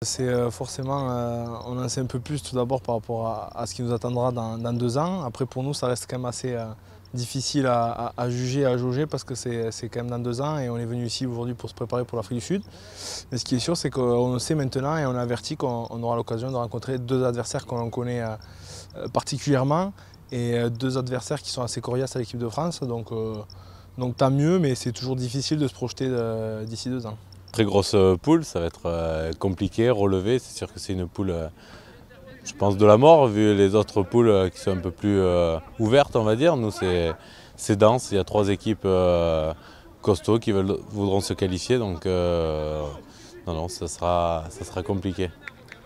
C'est forcément, on en sait un peu plus tout d'abord par rapport à ce qui nous attendra dans 2 ans. Après pour nous ça reste quand même assez difficile à juger, à jauger parce que c'est quand même dans 2 ans et on est venu ici aujourd'hui pour se préparer pour l'Afrique du Sud. Mais ce qui est sûr c'est qu'on sait maintenant et on a averti qu'on aura l'occasion de rencontrer 2 adversaires qu'on connaît particulièrement et 2 adversaires qui sont assez coriaces à l'équipe de France. Donc tant mieux, mais c'est toujours difficile de se projeter d'ici 2 ans. Très grosse poule, ça va être compliqué, relevé. C'est sûr que c'est une poule, je pense, de la mort, vu les autres poules qui sont un peu plus ouvertes, on va dire. Nous, c'est dense, il y a 3 équipes costauds qui voudront se qualifier, donc non, ça sera compliqué.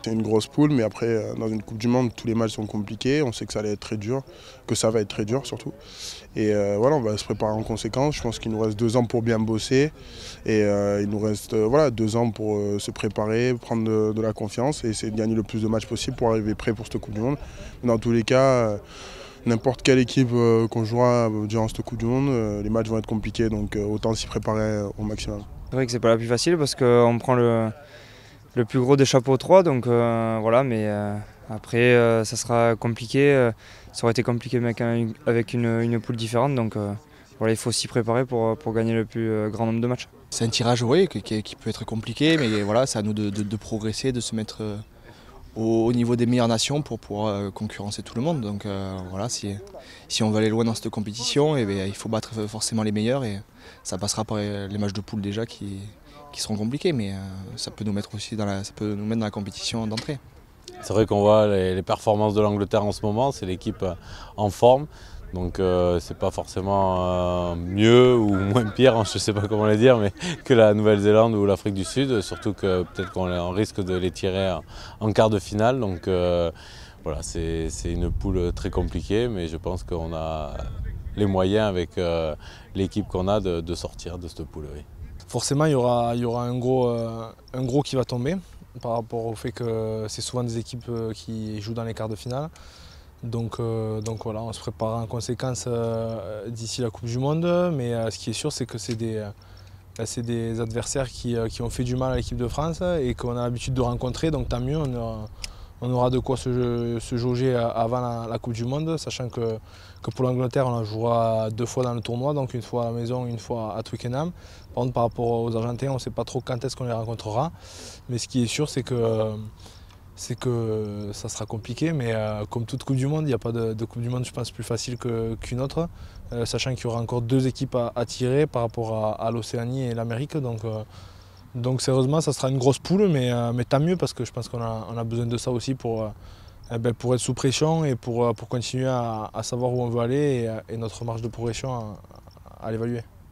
C'est une grosse poule, mais après, dans une Coupe du Monde, tous les matchs sont compliqués. On sait que ça allait être très dur, que ça va être très dur surtout. Et voilà, on va se préparer en conséquence. Je pense qu'il nous reste 2 ans pour bien bosser. Et il nous reste 2 ans pour se préparer, prendre de la confiance et essayer de gagner le plus de matchs possible pour arriver prêt pour cette Coupe du Monde. Mais dans tous les cas, n'importe quelle équipe qu'on jouera durant cette Coupe du Monde, les matchs vont être compliqués, donc autant s'y préparer au maximum. C'est vrai que c'est pas la plus facile parce qu'on prend le plus gros des chapeaux 3, donc voilà, mais après ça sera compliqué. Ça aurait été compliqué avec une poule différente, donc voilà, il faut s'y préparer pour gagner le plus grand nombre de matchs. C'est un tirage oui, qui peut être compliqué, mais voilà, c'est à nous de progresser, de se mettre au niveau des meilleures nations pour pouvoir concurrencer tout le monde. Donc voilà, si on veut aller loin dans cette compétition, bien, il faut battre forcément les meilleurs et ça passera par les matchs de poule déjà qui seront compliqués, mais ça peut nous mettre aussi dans la compétition d'entrée. C'est vrai qu'on voit les performances de l'Angleterre en ce moment, c'est l'équipe en forme, donc c'est pas forcément mieux ou moins pire, je ne sais pas comment le dire, mais que la Nouvelle-Zélande ou l'Afrique du Sud, surtout que peut-être qu'on risque de les tirer en quart de finale. Donc voilà, c'est une poule très compliquée, mais je pense qu'on a les moyens avec l'équipe qu'on a de sortir de cette poule. Oui. Forcément, il y aura un gros qui va tomber par rapport au fait que c'est souvent des équipes qui jouent dans les quarts de finale. Donc voilà, on se prépare en conséquence d'ici la Coupe du Monde. Mais ce qui est sûr, c'est que c'est des adversaires qui ont fait du mal à l'équipe de France et qu'on a l'habitude de rencontrer. Donc tant mieux, on aura de quoi se jauger avant la Coupe du Monde, sachant que pour l'Angleterre, on la jouera 2 fois dans le tournoi, donc une fois à la maison, une fois à Twickenham. Par contre, par rapport aux Argentins, on ne sait pas trop quand est-ce qu'on les rencontrera. Mais ce qui est sûr, c'est que ça sera compliqué. Mais comme toute Coupe du Monde, il n'y a pas de Coupe du Monde, je pense, plus facile qu'une autre, sachant qu'il y aura encore 2 équipes à tirer par rapport à l'Océanie et l'Amérique. Donc sérieusement, ça sera une grosse poule, mais tant mieux parce que je pense qu'on a besoin de ça aussi pour être sous pression et pour continuer à savoir où on veut aller et notre marge de progression à l'évaluer.